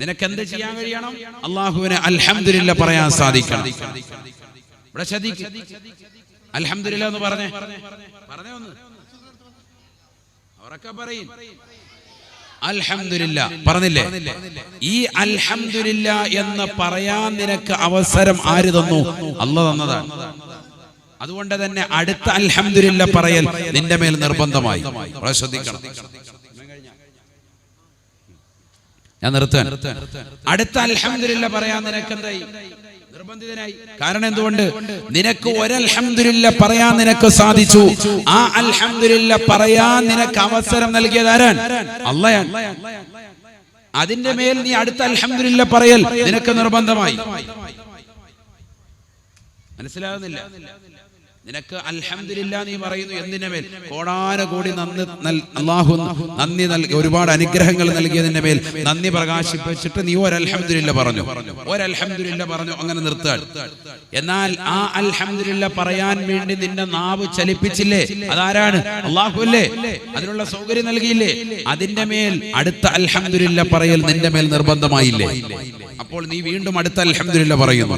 നിനക്ക് എന്ത് ചെയ്യാൻ കഴിയണം? അല്ലാഹുവിനെ അൽഹംദുലില്ലാ പറയാൻ സാധിക്കണം. ഇവിടെ ശ്രദ്ധിക്കുക, അൽഹംദുലില്ലാ എന്ന് പറഞ്ഞേ ഒന്ന് ഉറക്കെ പറയും. അൽഹംദുലില്ലാ പറഞ്ഞില്ലേ? ഈ അൽഹംദുലില്ലാ എന്ന് പറയാൻ നിനക്ക് അവസരം ആര് തന്നു? അല്ലാഹു തന്നതാണ്. അതുകൊണ്ട് തന്നെ അടുത്ത അൽഹംദുലില്ലാ പറയൽ നിന്റെ മേൽ നിർബന്ധമായി. വളരെ ശ്രദ്ധിക്കണം. ഞാൻ നിർത്താൻ. അടുത്ത അൽഹംദുലില്ലാ പറയാൻ നിനക്ക് എന്തായി? നിർബന്ധിതനായി. കാരണം എന്തുകൊണ്ട്? നിനക്ക് ഒരൽഹംദുലില്ലാ പറയാൻ നിനക്ക് സാധിച്ചു. ആ അൽഹംദുലില്ലാ പറയാൻ നിനക്ക് അവസരം നൽകിയത് ആരാണ്? അല്ലാഹുവാണ്. അതിന്റെ മേൽ നീ അടുത്ത അൽഹംദുലില്ലാ പറയൽ നിനക്ക് നിർബന്ധമായി. മനസ്സിലാകുന്നില്ല? നിനക്ക് അൽഹംദുലില്ലാ നീ പറയുന്നു എന്തിന്റെ മേൽ? കോടാനുകോടി അല്ലാഹു നന്ദി നൽകി, ഒരുപാട് അനുഗ്രഹങ്ങൾ നൽകിയതിന്റെ മേൽ നന്ദി പ്രകാശിപ്പിച്ചിട്ട് നീ ഒരൽഹംദുലില്ലാ പറഞ്ഞു, ഒരൽഹംദുലില്ലാ പറഞ്ഞു, അങ്ങനെ നിർത്താൻ. എന്നാൽ ആ അൽഹംദുലില്ലാ പറയാൻ വേണ്ടി നിന്റെ നാവ് ചലിപ്പിച്ചില്ലേ? അതാരാണ്? അല്ലാഹു അല്ലേ? അതിനുള്ള സൗകര്യം നൽകിയില്ലേ? അതിന്റെ മേൽ അടുത്ത അൽഹംദുലില്ലാ പറയൽ നിന്റെ മേൽ നിർബന്ധമായില്ലേ? അപ്പോൾ നീ വീണ്ടും അടുത്ത അൽഹംദുലില്ലാ പറയുന്നു.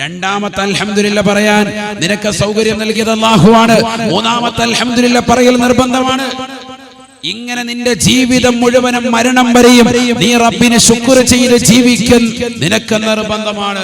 രണ്ടാമത്തെ അൽഹംദുലില്ലാ പറയാൻ നിനക്ക് സൗകര്യം നൽകിയത് അല്ലാഹുവാണ്. മൂന്നാമത്തെ അൽഹംദുലില്ലാ പറയൽ നിർബന്ധമാണ്. ഇങ്ങനെ നിന്റെ ജീവിതം മുഴുവനും മരണം വരെയും നീ റബ്ബിനെ ശുക്ർ ചെയ്ത് ജീവിക്കാൻ നിനക്ക് നിർബന്ധമാണ്.